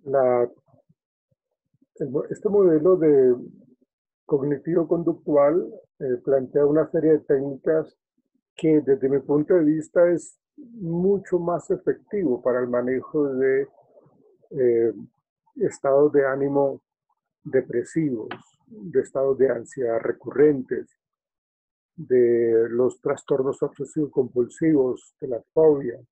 La, este modelo de cognitivo-conductual plantea una serie de técnicas que desde mi punto de vista es mucho más efectivo para el manejo de eh, estados de ánimo depresivos, de estados de ansiedad recurrentes, de los trastornos obsesivos compulsivos, de las fobias.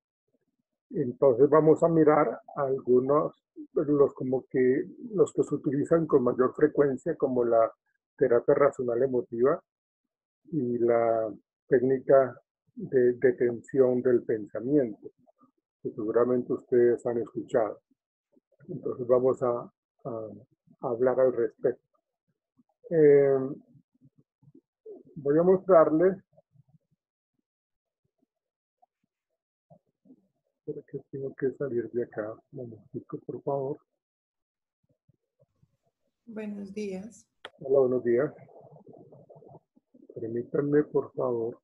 Entonces vamos a mirar algunos, los que se utilizan con mayor frecuencia, como la terapia racional emotiva y la técnica de detención del pensamiento, que seguramente ustedes han escuchado. Entonces vamos a hablar al respecto. Eh, Voy a mostrarles, espero que tengo que salir de acá, un momentico, por favor. Buenos días. Hola, buenos días. Permítanme, por favor.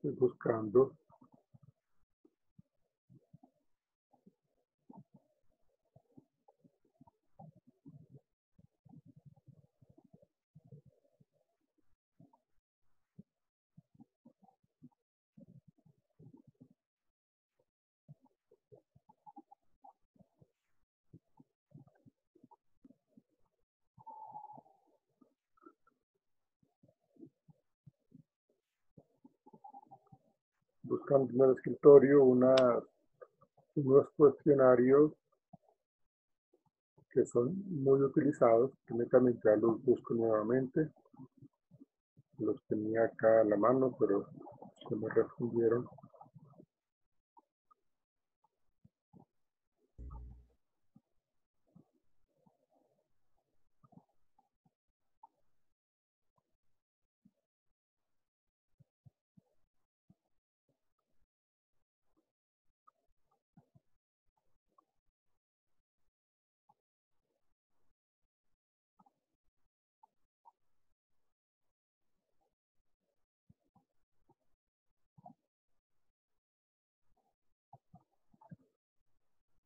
Estoy buscando. Buscando en el escritorio unos cuestionarios que son muy utilizados. Permítanme, ya los busco nuevamente. Los tenía acá a la mano, pero se me respondieron.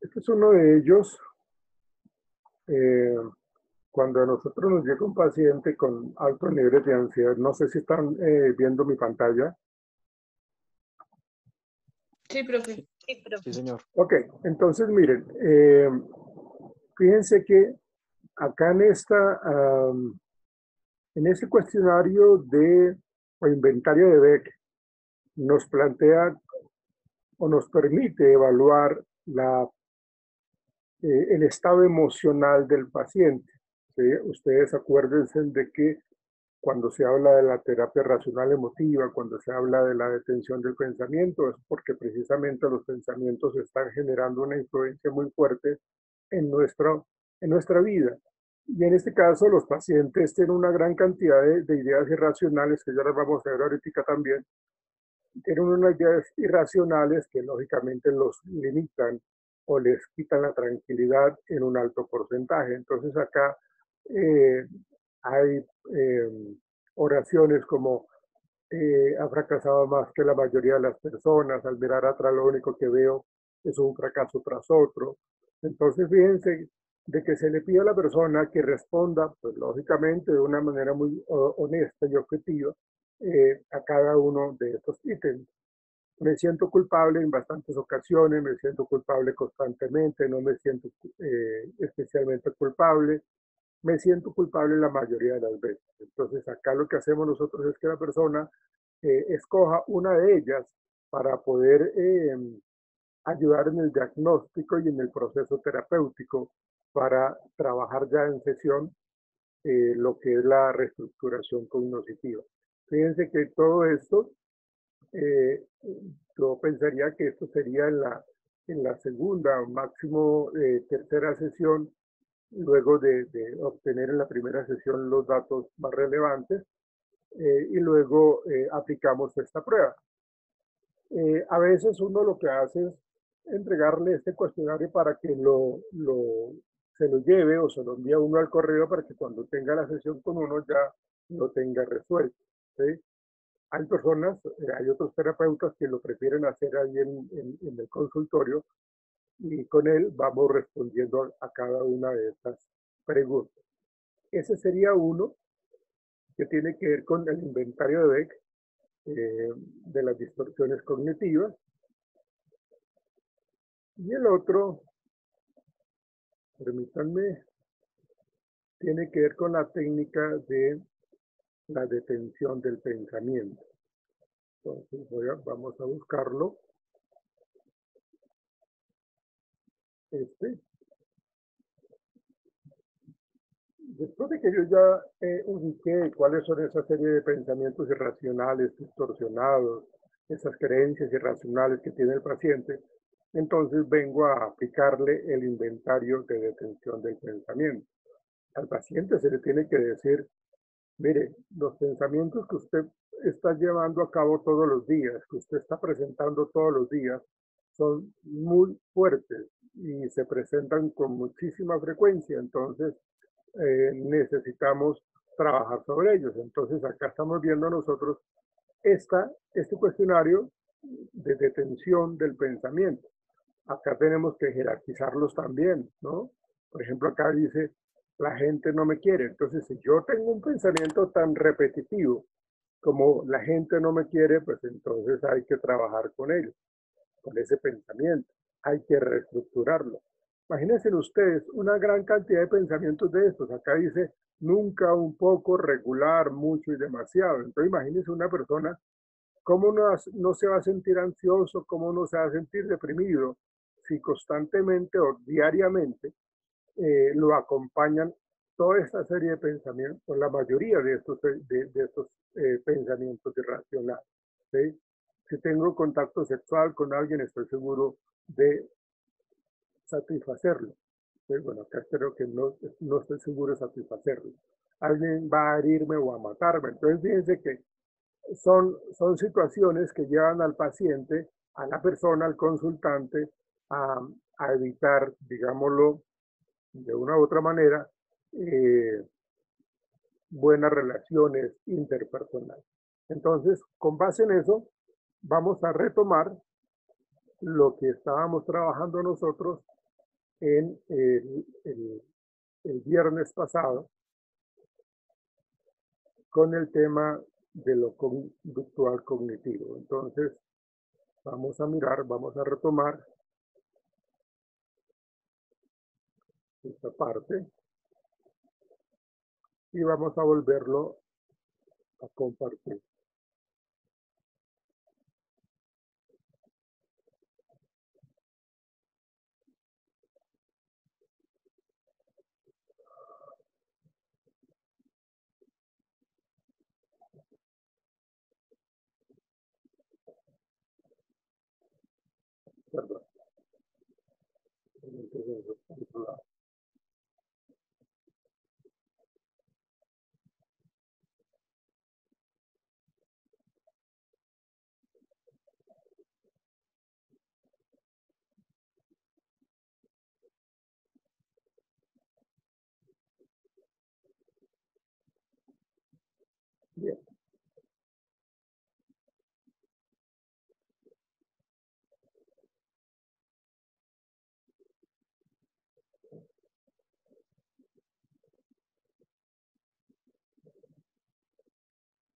Este es uno de ellos. Cuando a nosotros nos llega un paciente con altos niveles de ansiedad, no sé si están viendo mi pantalla. Sí, profe. Sí, señor. Ok, entonces miren, fíjense que acá en este cuestionario o inventario de Beck nos plantea o nos permite evaluar el estado emocional del paciente. ¿Sí? Ustedes acuérdense de que cuando se habla de la terapia racional emotiva, cuando se habla de la detención del pensamiento, es porque precisamente los pensamientos están generando una influencia muy fuerte en, en nuestra vida. Y en este caso, los pacientes tienen una gran cantidad de ideas irracionales, que ya las vamos a ver ahorita también. Tienen unas ideas irracionales que lógicamente los limitan o les quitan la tranquilidad en un alto porcentaje. Entonces acá eh, hay oraciones como ha fracasado más que la mayoría de las personas, al mirar atrás lo único que veo es un fracaso tras otro. Entonces fíjense de que se le pide a la persona que responda, pues lógicamente de una manera muy honesta y objetiva a cada uno de estos ítems. Me siento culpable en bastantes ocasiones, me siento culpable constantemente, no me siento especialmente culpable, me siento culpable la mayoría de las veces. Entonces acá lo que hacemos nosotros es que la persona escoja una de ellas para poder ayudar en el diagnóstico y en el proceso terapéutico para trabajar ya en sesión lo que es la reestructuración cognitiva. Fíjense que todo esto, yo pensaría que esto sería en la segunda o máximo tercera sesión, luego de obtener en la primera sesión los datos más relevantes, y luego aplicamos esta prueba. A veces uno lo que hace es entregarle este cuestionario para que se lo lleve o se lo envía uno al correo para que cuando tenga la sesión con uno ya lo tenga resuelto. ¿Sí? Hay personas, hay otros terapeutas que lo prefieren hacer ahí en el consultorio y con él vamos respondiendo a cada una de estas preguntas. Ese sería uno que tiene que ver con el inventario de Beck, de las distorsiones cognitivas. Y el otro, permítanme, tiene que ver con la técnica de la detención del pensamiento. Entonces vamos a buscarlo. Después de que yo ya ubiqué cuáles son esa serie de pensamientos irracionales, distorsionados, esas creencias irracionales que tiene el paciente, entonces vengo a aplicarle el inventario de detención del pensamiento. Al paciente se le tiene que decir, mire, los pensamientos que usted está llevando a cabo todos los días, que usted está presentando todos los días, son muy fuertes y se presentan con muchísima frecuencia. Entonces, necesitamos trabajar sobre ellos. Entonces, acá estamos viendo nosotros este cuestionario de detención del pensamiento. Acá tenemos que jerarquizarlos también, ¿no? Por ejemplo, acá dice, la gente no me quiere. Entonces, si yo tengo un pensamiento tan repetitivo como la gente no me quiere, pues entonces hay que trabajar con ellos, con ese pensamiento. Hay que reestructurarlo. Imagínense ustedes una gran cantidad de pensamientos de estos. Acá dice nunca, un poco, regular, mucho y demasiado. Entonces, imagínense una persona, ¿cómo no se va a sentir ansioso? ¿Cómo no se va a sentir deprimido si constantemente o diariamente lo acompañan toda esta serie de pensamientos, la mayoría de estos pensamientos irracionales? ¿Sí? Si tengo contacto sexual con alguien, estoy seguro de satisfacerlo. ¿Sí? Bueno, acá creo que no estoy seguro de satisfacerlo. Alguien va a herirme o a matarme. Entonces, fíjense que son situaciones que llevan al paciente, a la persona, al consultante, a, a evitar, digámoslo de una u otra manera, buenas relaciones interpersonales. Entonces, con base en eso, vamos a retomar lo que estábamos trabajando nosotros en el viernes pasado con el tema de lo conductual cognitivo. Entonces, vamos a mirar, vamos a retomar esta parte y vamos a volverlo a compartir. Perdón. Bien.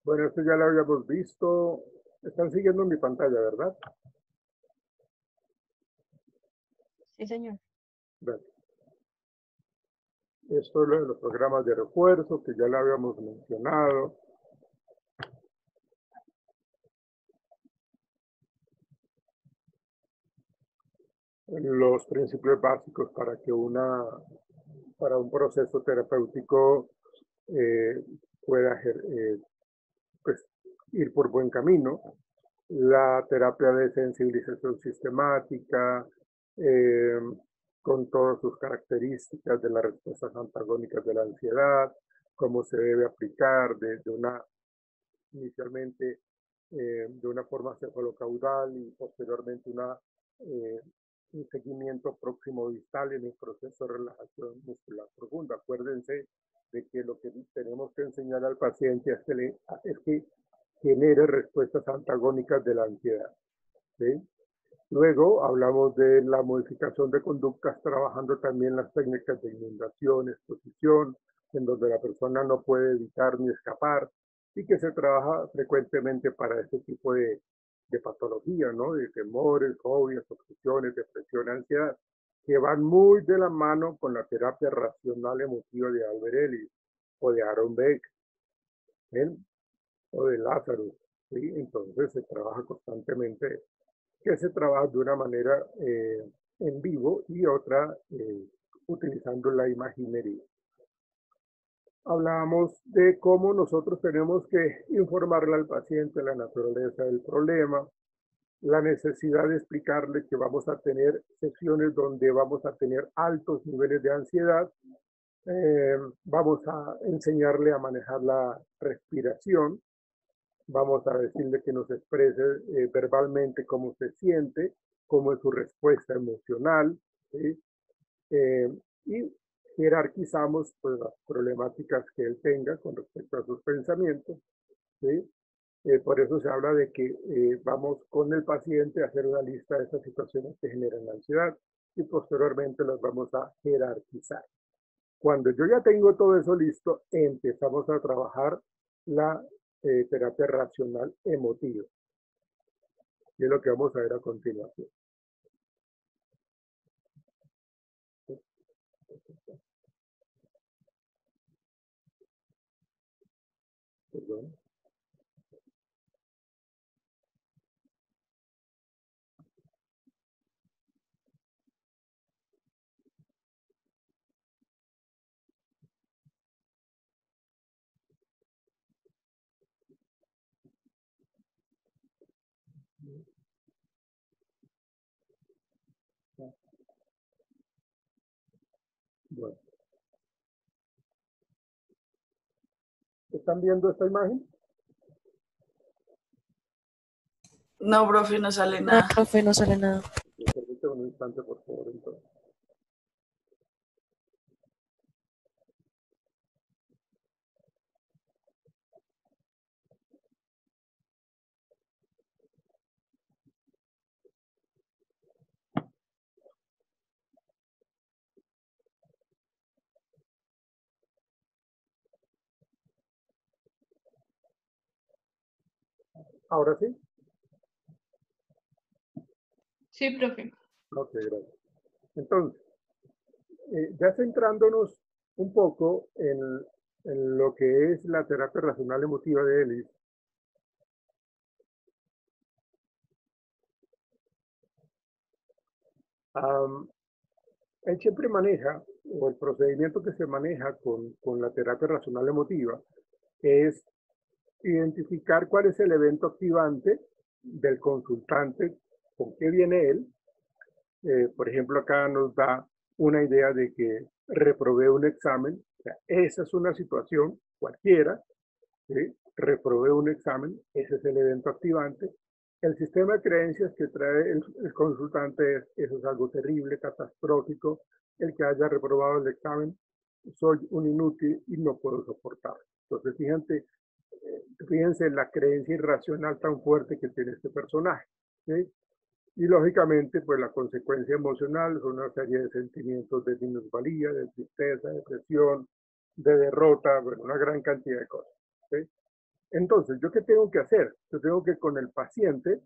Bueno, esto ya lo habíamos visto. Están siguiendo mi pantalla, ¿verdad? Sí, señor. Gracias. Esto es lo de los programas de refuerzo, que ya lo habíamos mencionado. Los principios básicos para un proceso terapéutico pueda pues, ir por buen camino. La terapia de sensibilización sistemática, eh, con todas sus características de las respuestas antagónicas de la ansiedad, cómo se debe aplicar inicialmente de una forma cefalocaudal y posteriormente un seguimiento próximo distal en el proceso de relajación muscular profunda. Acuérdense de que lo que tenemos que enseñar al paciente es que genere respuestas antagónicas de la ansiedad, ¿sí? Luego hablamos de la modificación de conductas, trabajando también las técnicas de inundación, exposición, en donde la persona no puede evitar ni escapar, y que se trabaja frecuentemente para este tipo de patología, ¿no? De temores, fobias, obsesiones, depresión, ansiedad, que van muy de la mano con la terapia racional emotiva de Albert Ellis o de Aaron Beck, ¿eh? O de Lázaro, ¿sí? Entonces se trabaja constantemente, que se trabaja de una manera en vivo y otra utilizando la imaginería. Hablábamos de cómo nosotros tenemos que informarle al paciente la naturaleza del problema, la necesidad de explicarle que vamos a tener sesiones donde vamos a tener altos niveles de ansiedad, vamos a enseñarle a manejar la respiración, vamos a decirle que nos exprese verbalmente cómo se siente, cómo es su respuesta emocional, ¿sí? Y jerarquizamos pues, las problemáticas que él tenga con respecto a sus pensamientos, ¿sí? Por eso se habla de que vamos con el paciente a hacer una lista de esas situaciones que generan ansiedad y posteriormente las vamos a jerarquizar. Cuando yo ya tengo todo eso listo, empezamos a trabajar la terapia racional emotiva. Y es lo que vamos a ver a continuación. Perdón. Bueno, ¿están viendo esta imagen? No, profe, no sale No, nada. profe, no sale nada. Permítame un instante, por favor, entonces. ¿Ahora sí? Sí, profe. Ok, gracias. Entonces, ya centrándonos un poco en lo que es la terapia racional emotiva de Ellis, él siempre maneja, o el procedimiento que se maneja con la terapia racional emotiva, es identificar cuál es el evento activante del consultante, con qué viene él. Por ejemplo, acá nos da una idea de que reprobé un examen. O sea, esa es una situación cualquiera, ¿sí? Reprobé un examen, ese es el evento activante. El sistema de creencias que trae el consultante es, eso es algo terrible, catastrófico, el que haya reprobado el examen, soy un inútil y no puedo soportarlo. Entonces, fíjense la creencia irracional tan fuerte que tiene este personaje, ¿sí? Y lógicamente, pues la consecuencia emocional son una serie de sentimientos de minusvalía, de tristeza, de depresión, de derrota, bueno, una gran cantidad de cosas, ¿sí? Entonces, ¿yo qué tengo que hacer? Yo tengo que con el paciente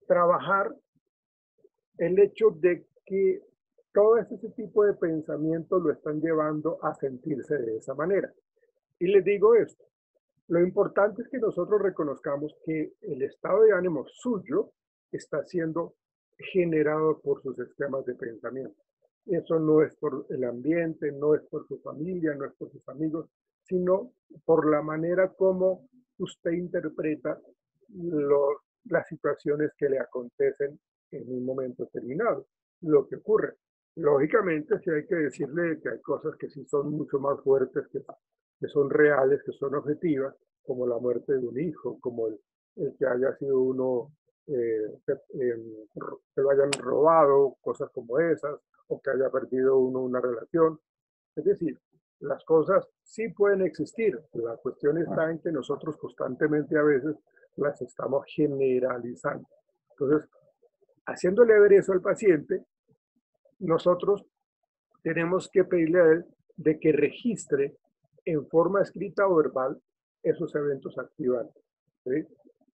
trabajar el hecho de que todo ese tipo de pensamientos lo están llevando a sentirse de esa manera. Y les digo esto, lo importante es que nosotros reconozcamos que el estado de ánimo suyo está siendo generado por sus esquemas de pensamiento. Eso no es por el ambiente, no es por su familia, no es por sus amigos, sino por la manera como usted interpreta las situaciones que le acontecen en un momento determinado, lo que ocurre. Lógicamente, sí hay que decirle que hay cosas que sí son mucho más fuertes, que son reales, que son objetivas, como la muerte de un hijo, como el que haya sido uno, que lo hayan robado, cosas como esas, o que haya perdido uno una relación. Es decir, las cosas sí pueden existir. La cuestión está en que nosotros constantemente a veces las estamos generalizando. Entonces, haciéndole ver eso al paciente, nosotros tenemos que pedirle a él de que registre en forma escrita o verbal esos eventos activantes, ¿sí?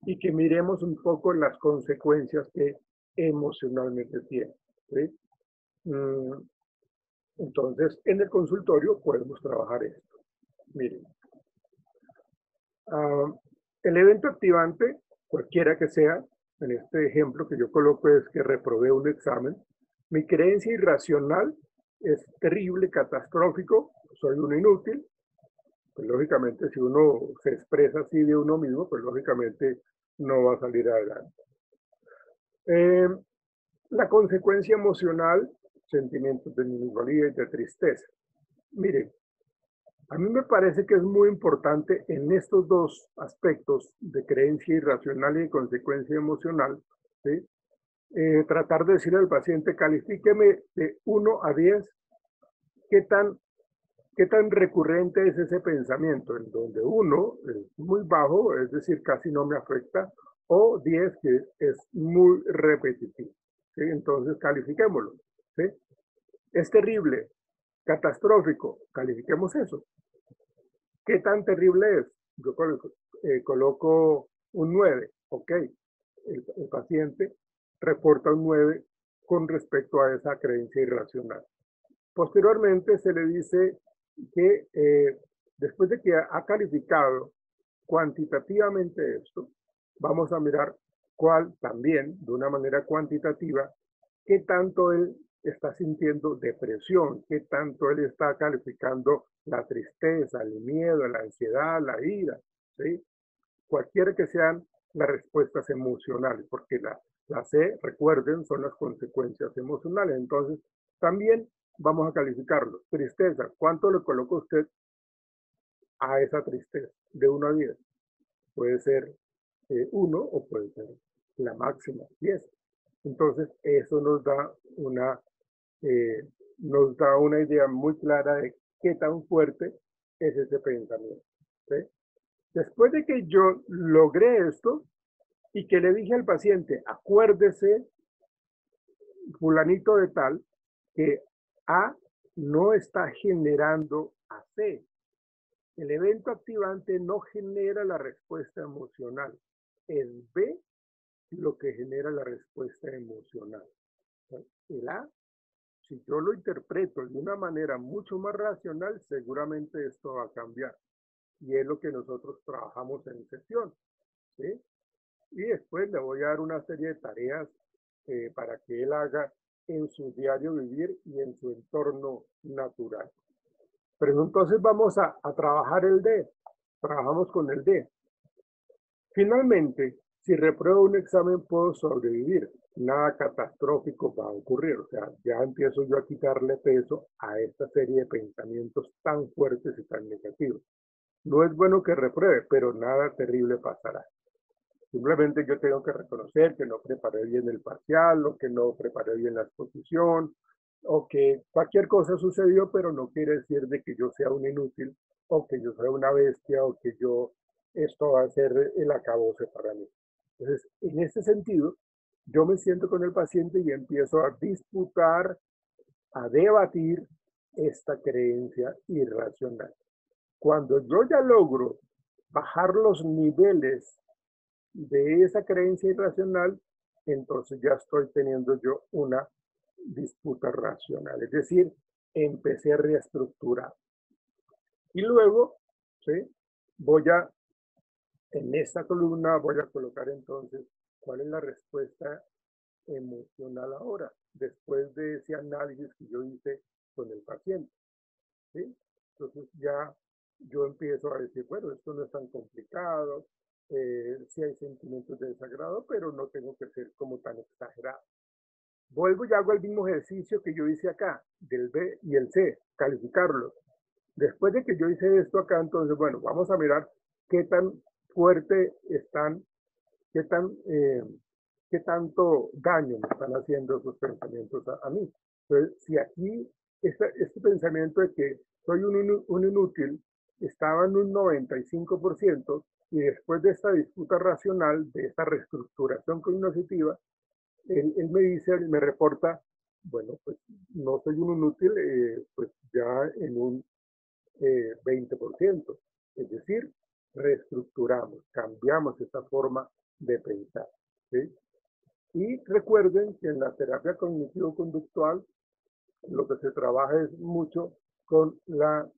Y que miremos un poco las consecuencias que emocionalmente tiene, ¿sí? Entonces, en el consultorio podemos trabajar esto. Miren, el evento activante, cualquiera que sea, en este ejemplo que yo coloco es que reprobé un examen, mi creencia irracional es terrible, catastrófico, soy un inútil. Pues lógicamente si uno se expresa así de uno mismo, pues lógicamente no va a salir adelante. La consecuencia emocional, sentimientos de minusvalía y de tristeza. Miren, a mí me parece que es muy importante en estos dos aspectos de creencia irracional y de consecuencia emocional, ¿sí? Tratar de decirle al paciente, califíqueme de 1 a 10, qué tan recurrente es ese pensamiento, en donde 1 es muy bajo, es decir, casi no me afecta, o 10 que es muy repetitivo, ¿sí? Entonces califiquémoslo, ¿sí? Es terrible, catastrófico, califiquemos eso. ¿Qué tan terrible es? Yo coloco un 9, ok. El paciente reporta un 9 con respecto a esa creencia irracional. Posteriormente se le dice que después de que ha calificado cuantitativamente esto, vamos a mirar cuál también, de una manera cuantitativa, qué tanto él está sintiendo depresión, qué tanto él está calificando la tristeza, el miedo, la ansiedad, la ira, ¿sí? Cualquiera que sean las respuestas emocionales, porque la C, recuerden, son las consecuencias emocionales. Entonces, también vamos a calificarlo. Tristeza, ¿cuánto le coloca usted a esa tristeza? De 1 a 10. Puede ser 1 o puede ser la máxima, 10. Entonces, eso nos da una idea muy clara de qué tan fuerte es ese pensamiento, ¿sí? Después de que yo logré esto y que le dije al paciente, acuérdese, fulanito de tal, que A no está generando a C. El evento activante no genera la respuesta emocional. Es B lo que genera la respuesta emocional. El A, si yo lo interpreto de una manera mucho más racional, seguramente esto va a cambiar. Y es lo que nosotros trabajamos en sesión, ¿sí? Y después le voy a dar una serie de tareas para que él haga en su diario vivir y en su entorno natural. Pero entonces vamos a trabajar el D. Trabajamos con el D. Finalmente, si repruebo un examen puedo sobrevivir. Nada catastrófico va a ocurrir. O sea, ya empiezo yo a quitarle peso a esta serie de pensamientos tan fuertes y tan negativos. No es bueno que repruebe, pero nada terrible pasará. Simplemente yo tengo que reconocer que no preparé bien el parcial, o que no preparé bien la exposición, o que cualquier cosa sucedió, pero no quiere decir de que yo sea un inútil, o que yo sea una bestia, o que esto va a ser el acabose para mí. Entonces, en este sentido, yo me siento con el paciente y empiezo a disputar, a debatir esta creencia irracional. Cuando yo ya logro bajar los niveles de esa creencia irracional, entonces ya estoy teniendo yo una disputa racional. Es decir, empecé a reestructurar. Y luego, ¿sí? En esta columna voy a colocar entonces cuál es la respuesta emocional ahora, después de ese análisis que yo hice con el paciente, ¿sí? Entonces ya yo empiezo a decir, bueno, esto no es tan complicado, si hay sentimientos de desagrado, pero no tengo que ser como tan exagerado. Vuelvo y hago el mismo ejercicio que yo hice acá, del B y el C, calificarlos. Después de que yo hice esto acá, entonces, bueno, vamos a mirar qué tan fuerte están, qué tanto daño me están haciendo esos pensamientos a mí. Entonces, si aquí este pensamiento de que soy un inútil estaba en un 95%, y después de esta disputa racional, de esta reestructuración cognitiva, él me dice, me reporta, bueno, pues no soy un inútil, pues ya en un 20%. Es decir, reestructuramos, cambiamos esta forma de pensar. ¿Sí? Y recuerden que en la terapia cognitivo-conductual lo que se trabaja es mucho con la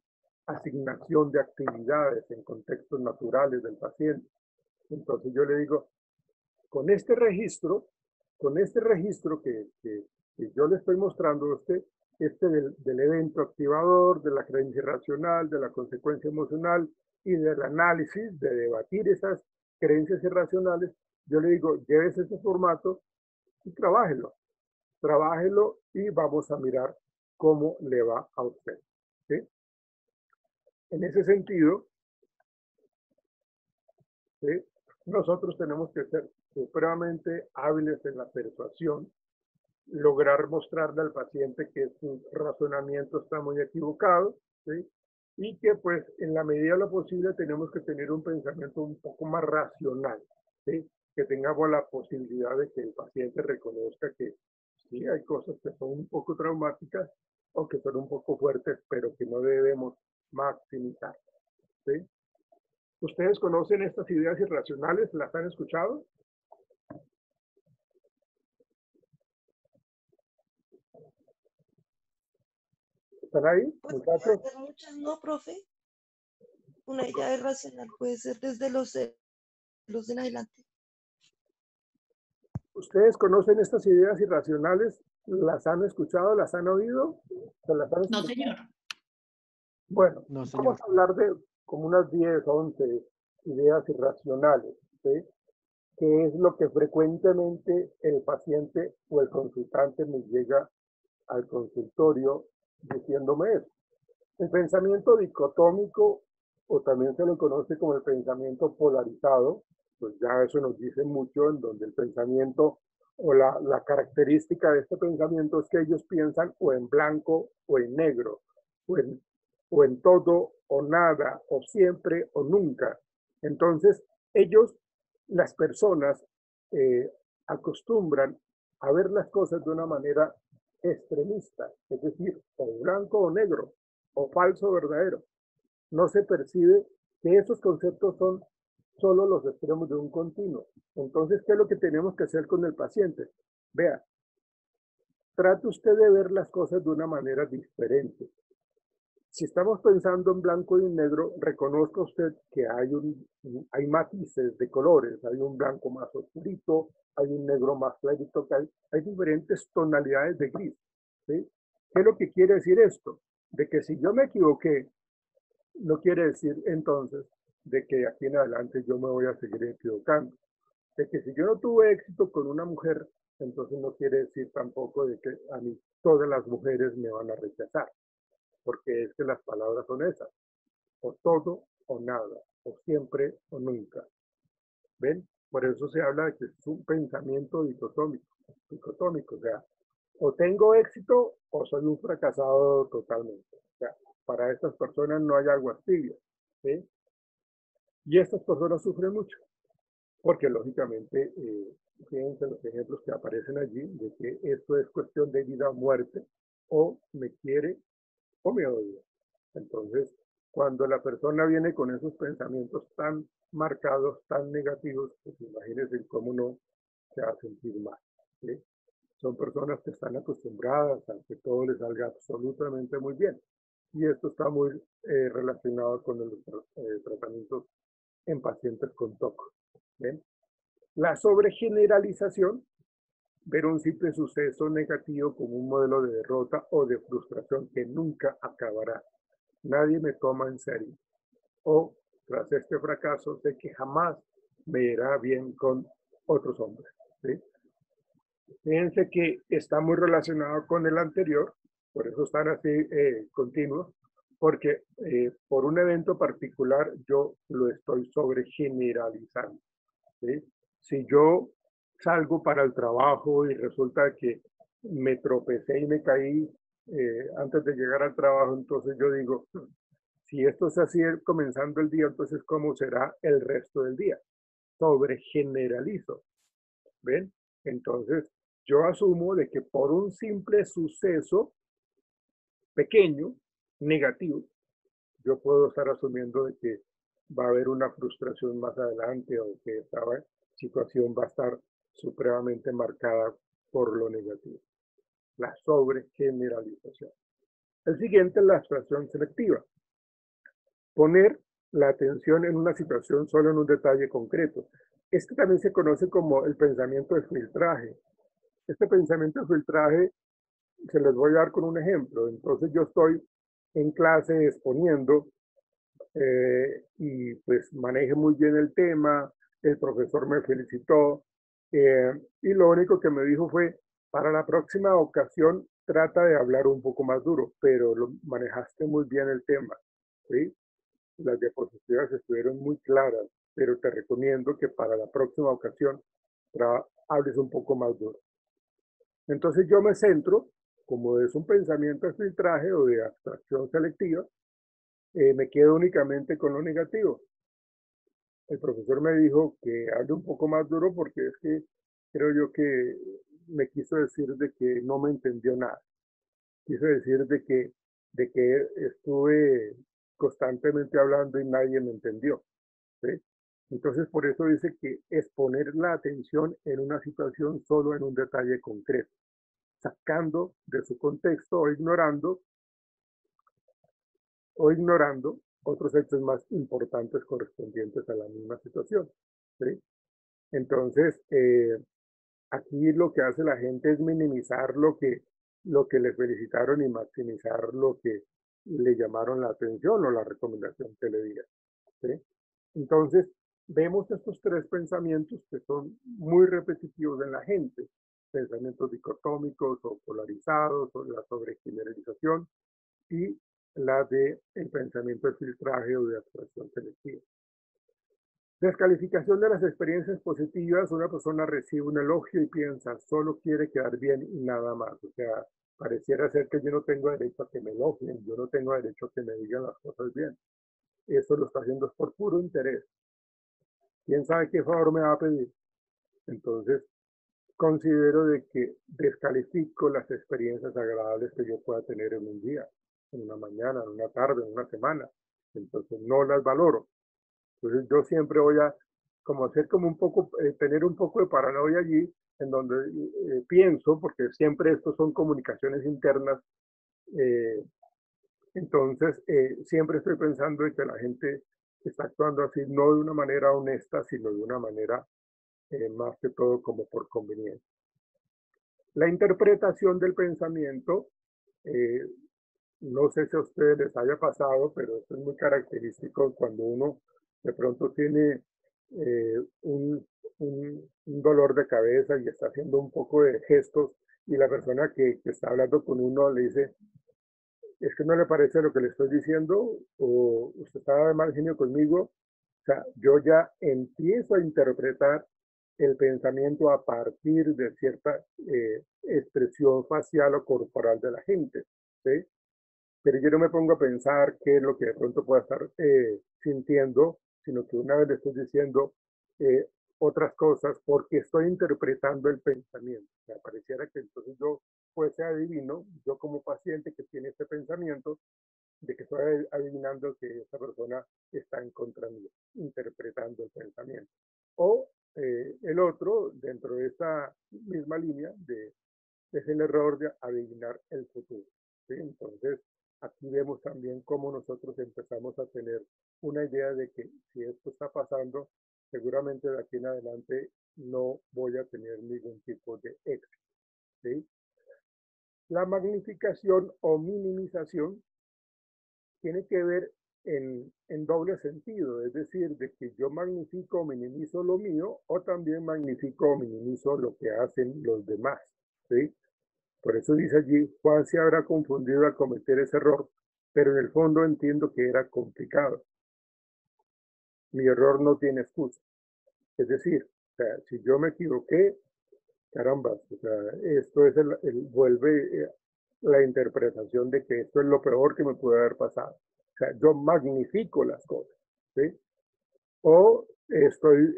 asignación de actividades en contextos naturales del paciente. Entonces yo le digo, con este registro que yo le estoy mostrando a usted, del evento activador, de la creencia irracional, de la consecuencia emocional y del análisis, de debatir esas creencias irracionales, yo le digo, llévese ese formato y trabájelo y vamos a mirar cómo le va a usted. ¿Sí? En ese sentido, ¿sí? Nosotros tenemos que ser supremamente hábiles en la persuasión, lograr mostrarle al paciente que su razonamiento está muy equivocado, ¿sí? Y que pues en la medida de lo posible tenemos que tener un pensamiento un poco más racional, ¿sí? Que tengamos la posibilidad de que el paciente reconozca que sí hay cosas que son un poco traumáticas o que son un poco fuertes, pero que no debemos maximizar, ¿sí? ¿Ustedes conocen estas ideas irracionales? ¿Las han escuchado? ¿Están ahí, Pues muchachos? puede ser muchas, ¿no, profe? Una idea irracional puede ser desde los celos en adelante. ¿Ustedes conocen estas ideas irracionales? ¿Las han escuchado? ¿Las han oído? ¿Se las han No, escuchado? señor. Bueno, No, vamos señor. a hablar de como unas 10 o 11 ideas irracionales, ¿sí? Que es lo que frecuentemente el paciente o el consultante me llega al consultorio diciéndome eso. El pensamiento dicotómico, o también se lo conoce como el pensamiento polarizado, pues ya eso nos dice mucho, en donde el pensamiento o la característica de este pensamiento es que ellos piensan o en blanco o en negro, o en todo o nada, o siempre o nunca. Entonces, las personas, acostumbran a ver las cosas de una manera extremista, es decir, o blanco o negro, o falso o verdadero. No se percibe que esos conceptos son solo los extremos de un continuo. Entonces, ¿qué es lo que tenemos que hacer con el paciente? Vea, trate usted de ver las cosas de una manera diferente. Si estamos pensando en blanco y negro, reconozca usted que hay matices de colores, hay un blanco más oscurito, hay un negro más clarito, hay diferentes tonalidades de gris. ¿Sí? ¿Qué es lo que quiere decir esto? De que si yo me equivoqué, no quiere decir entonces de que aquí en adelante yo me voy a seguir equivocando. De que si yo no tuve éxito con una mujer, entonces no quiere decir tampoco de que a mí todas las mujeres me van a rechazar, porque es que las palabras son esas, o todo o nada, o siempre o nunca. ¿Ven? Por eso se habla de que es un pensamiento dicotómico, o sea, o tengo éxito o soy un fracasado totalmente. O sea, para estas personas no hay aguas tibias, ¿sí? Y estas personas sufren mucho, porque lógicamente, fíjense los ejemplos que aparecen allí, de que esto es cuestión de vida o muerte, o me quiere o me odia. Entonces, cuando la persona viene con esos pensamientos tan marcados, tan negativos, pues imagínense cómo no se va a sentir mal, ¿sí? Son personas que están acostumbradas a que todo les salga absolutamente muy bien. Y esto está muy relacionado con los tratamientos en pacientes con TOC. ¿Ven? La sobregeneralización, ver un simple suceso negativo como un modelo de derrota o de frustración que nunca acabará. Nadie me toma en serio. O, tras este fracaso, sé que jamás me irá bien con otros hombres. ¿Sí? Fíjense que está muy relacionado con el anterior, por eso están así continuos, porque por un evento particular yo lo estoy sobre generalizando. ¿Sí? Si yo salgo para el trabajo y resulta que me tropecé y me caí antes de llegar al trabajo, entonces yo digo, si esto es así comenzando el día, entonces ¿cómo será el resto del día? Sobre generalizo, ¿ven? Entonces yo asumo de que por un simple suceso pequeño, negativo, yo puedo estar asumiendo de que va a haber una frustración más adelante o que esta situación va a estar supremamente marcada por lo negativo. La sobregeneralización. El siguiente es la abstracción selectiva. Poner la atención en una situación solo en un detalle concreto. Este también se conoce como el pensamiento de filtraje. Este pensamiento de filtraje se les voy a dar con un ejemplo. Entonces yo estoy en clase exponiendo y pues manejé muy bien el tema, el profesor me felicitó y lo único que me dijo fue, para la próxima ocasión trata de hablar un poco más duro, pero lo manejaste muy bien el tema, ¿sí? Las diapositivas estuvieron muy claras, pero te recomiendo que para la próxima ocasión hables un poco más duro. Entonces yo me centro, como es un pensamiento de filtraje o de abstracción selectiva, me quedo únicamente con lo negativo. El profesor me dijo que hable un poco más duro porque es que creo yo que me quiso decir de que no me entendió nada. Quiso decir de que estuve constantemente hablando y nadie me entendió. ¿Sí? Entonces, por eso dice que es poner la atención en una situación solo en un detalle concreto, sacando de su contexto o ignorando otros hechos más importantes correspondientes a la misma situación. ¿Sí? Entonces, aquí lo que hace la gente es minimizar lo que le felicitaron y maximizar lo que le llamaron la atención o la recomendación que le dieron. ¿Sí? Entonces, vemos estos tres pensamientos que son muy repetitivos en la gente, pensamientos dicotómicos o polarizados, o la sobregeneralización y la de el pensamiento de filtraje o de abstracción selectiva. Descalificación de las experiencias positivas, una persona recibe un elogio y piensa, solo quiere quedar bien y nada más. O sea, pareciera ser que yo no tengo derecho a que me elogien, yo no tengo derecho a que me digan las cosas bien. Eso lo está haciendo por puro interés. ¿Quién sabe qué favor me va a pedir? Entonces, considero de que descalifico las experiencias agradables que yo pueda tener en un día, en una mañana, en una tarde, en una semana. Entonces, no las valoro. Entonces yo siempre voy a como hacer como un poco, tener un poco de paranoia allí, en donde pienso, porque siempre estos son comunicaciones internas, eh, entonces siempre estoy pensando en que la gente está actuando así, no de una manera honesta, sino de una manera más que todo como por conveniencia. La interpretación del pensamiento, eh, no sé si a ustedes les haya pasado, pero esto es muy característico cuando uno de pronto tiene un dolor de cabeza y está haciendo un poco de gestos y la persona que está hablando con uno le dice, es que no le parece lo que le estoy diciendo o usted está de mal genio conmigo. O sea, yo ya empiezo a interpretar el pensamiento a partir de cierta expresión facial o corporal de la gente. ¿Sí? Pero yo no me pongo a pensar qué es lo que de pronto pueda estar sintiendo, sino que una vez le estoy diciendo otras cosas porque estoy interpretando el pensamiento. O sea, pareciera que entonces yo fuese adivino, yo como paciente que tiene este pensamiento, de que estoy adivinando que esa persona está en contra mío, interpretando el pensamiento. O el otro, dentro de esta misma línea, es el error de adivinar el futuro. ¿Sí? Entonces, aquí vemos también cómo nosotros empezamos a tener una idea de que si esto está pasando, seguramente de aquí en adelante no voy a tener ningún tipo de éxito. ¿Sí? La magnificación o minimización tiene que ver en doble sentido, es decir, de que yo magnifico o minimizo lo mío o también magnifico o minimizo lo que hacen los demás, ¿sí? Por eso dice allí, Juan se habrá confundido al cometer ese error, pero en el fondo entiendo que era complicado. Mi error no tiene excusa. Es decir, o sea, si yo me equivoqué, caramba, o sea, esto es vuelve la interpretación de que esto es lo peor que me puede haber pasado. O sea, yo magnifico las cosas, ¿sí? O estoy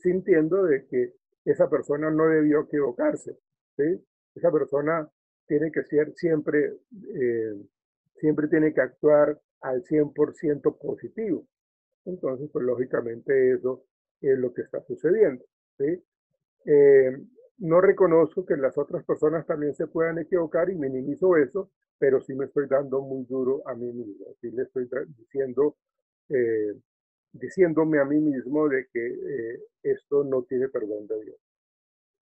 sintiendo de que esa persona no debió equivocarse, ¿sí? Esa persona tiene que ser siempre, siempre tiene que actuar al 100% positivo. Entonces, pues lógicamente eso es lo que está sucediendo, ¿sí? Eh, no reconozco que las otras personas también se puedan equivocar y minimizo eso, pero sí me estoy dando muy duro a mí mismo. Sí le estoy diciendo, eh, diciéndome a mí mismo de que esto no tiene perdón de Dios.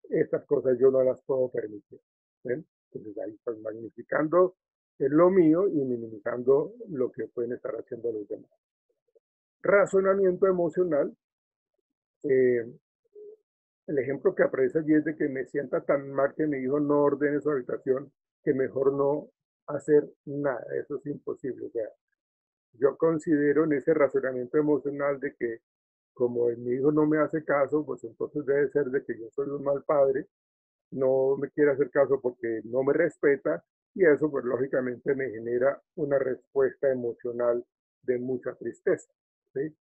Estas cosas yo no las puedo permitir. ¿Ven? Entonces ahí estoy magnificando lo mío y minimizando lo que pueden estar haciendo los demás. Razonamiento emocional. Eh, El ejemplo que aparece allí es de que me sienta tan mal que mi hijo no ordene su habitación, que mejor no hacer nada. Eso es imposible. O sea, yo considero en ese razonamiento emocional de que como mi hijo no me hace caso, pues entonces debe ser de que yo soy un mal padre, no me quiere hacer caso porque no me respeta y eso pues lógicamente me genera una respuesta emocional de mucha tristeza, ¿sí?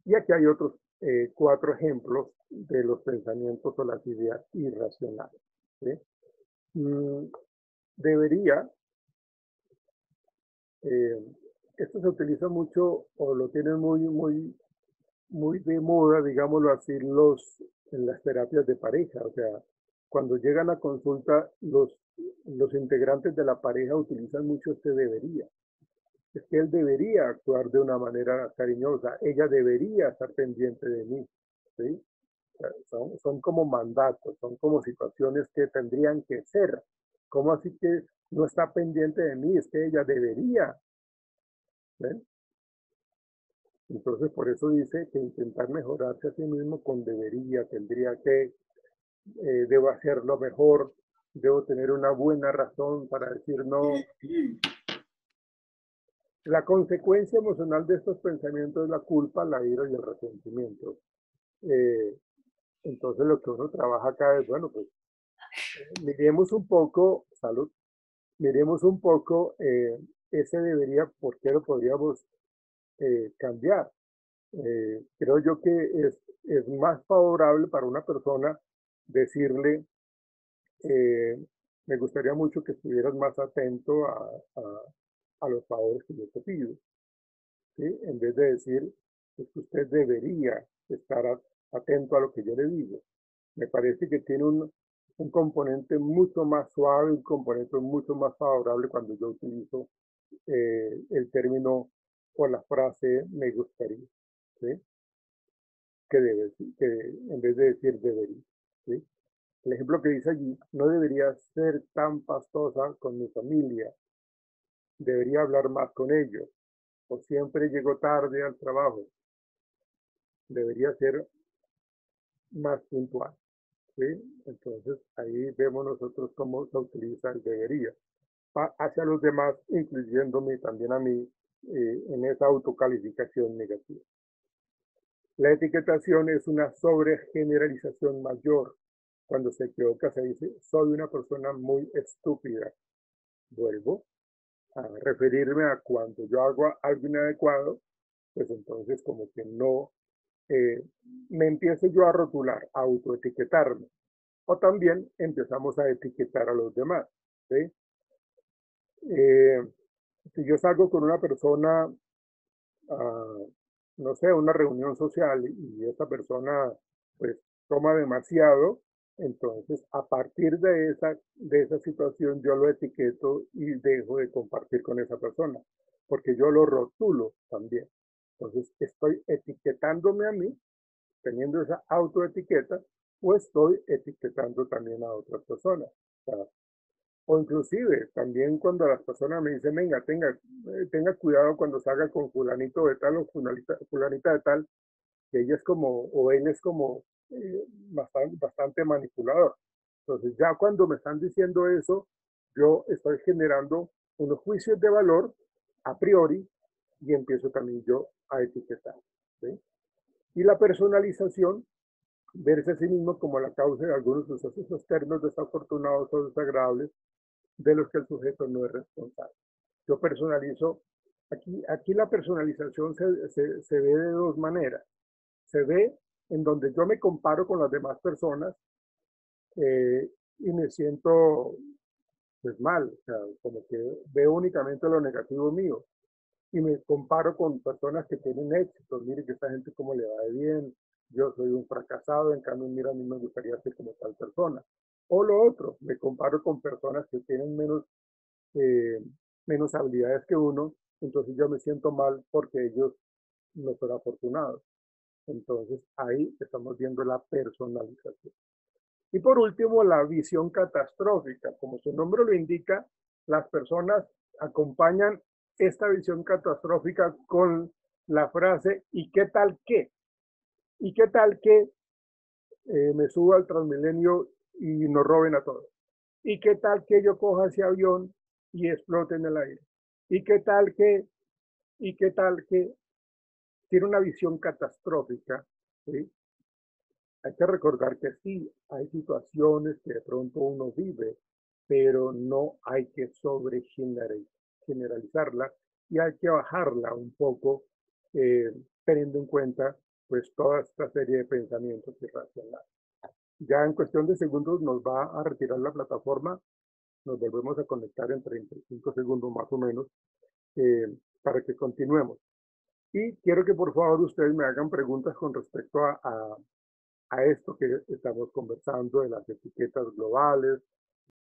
Y aquí hay otros 4 ejemplos de los pensamientos o las ideas irracionales, ¿sí? Debería, eh, esto se utiliza mucho o lo tienen muy de moda, digámoslo así, en las terapias de pareja. O sea, cuando llegan a consulta, los integrantes de la pareja utilizan mucho este debería. Es que él debería actuar de una manera cariñosa, ella debería estar pendiente de mí, ¿sí? O sea, son como mandatos, son como situaciones que tendrían que ser. ¿Cómo así que no está pendiente de mí? Es que ella debería, ¿ven? Entonces, por eso dice que intentar mejorarse a sí mismo con debería, tendría que, debo hacerlo mejor, debo tener una buena razón para decir no. La consecuencia emocional de estos pensamientos es la culpa, la ira y el resentimiento. Eh, entonces, lo que uno trabaja acá es, bueno, pues miremos un poco, salud, miremos un poco ese debería, ¿por qué lo podríamos cambiar? Creo yo que es más favorable para una persona decirle, eh, me gustaría mucho que estuvieras más atento a los favores que yo te pido, ¿sí? En vez de decir, es que usted debería estar atento a lo que yo le digo. Me parece que tiene un componente mucho más suave, un componente mucho más favorable cuando yo utilizo el término o la frase me gustaría, ¿sí? Que debe, que en vez de decir debería, ¿sí? El ejemplo que dice allí, no debería ser tan pastosa con mi familia, debería hablar más con ellos, o siempre llego tarde al trabajo, debería ser más puntual, ¿sí? Entonces ahí vemos nosotros cómo se utiliza el debería hacia los demás, incluyéndome también a mí en esa autocalificación negativa. La etiquetación es una sobregeneralización mayor. Cuando se equivoca se dice, soy una persona muy estúpida. Vuelvo a referirme a cuando yo hago algo inadecuado, pues entonces como que no me empiezo yo a rotular, a autoetiquetarme. O también empezamos a etiquetar a los demás, ¿sí? Si yo salgo con una persona, no sé, una reunión social y esa persona pues toma demasiado, entonces a partir de esa situación yo lo etiqueto y dejo de compartir con esa persona, porque yo lo rotulo también. Entonces estoy etiquetándome a mí, teniendo esa autoetiqueta, o estoy etiquetando también a otras personas. O sea, O inclusive también cuando las personas me dicen, venga, tenga cuidado cuando salga con fulanito de tal o fulanita de tal, que ella es como, o él es como bastante manipulador. Entonces ya cuando me están diciendo eso, yo estoy generando unos juicios de valor a priori y empiezo también yo a etiquetar. ¿Sí? Y la personalización, verse a sí mismo como la causa de algunos sucesos externos desafortunados o desagradables de los que el sujeto no es responsable. Yo personalizo, aquí la personalización se ve de dos maneras. Se ve en donde yo me comparo con las demás personas y me siento pues mal, o sea, como que veo únicamente lo negativo mío y me comparo con personas que tienen éxito. Mire que esta gente como le va de bien, yo soy un fracasado, en cambio, mira, a mí me gustaría ser como tal persona. O lo otro, me comparo con personas que tienen menos habilidades que uno, entonces yo me siento mal porque ellos no son afortunados. Entonces ahí estamos viendo la personalización. Y por último, la visión catastrófica. Como su nombre lo indica, las personas acompañan esta visión catastrófica con la frase ¿y qué tal qué? ¿Y qué tal que me suba al Transmilenio y nos roben a todos? ¿Y qué tal que yo coja ese avión y explote en el aire? ¿Y qué tal que? ¿Y qué tal que? Tiene una visión catastrófica, ¿sí? Hay que recordar que sí, hay situaciones que de pronto uno vive, pero no hay que generalizarla y hay que bajarla un poco, teniendo en cuenta pues toda esta serie de pensamientos irracionales. Ya en cuestión de segundos nos va a retirar la plataforma, nos volvemos a conectar en 35 segundos más o menos para que continuemos. Y quiero que por favor ustedes me hagan preguntas con respecto a esto que estamos conversando de las etiquetas globales,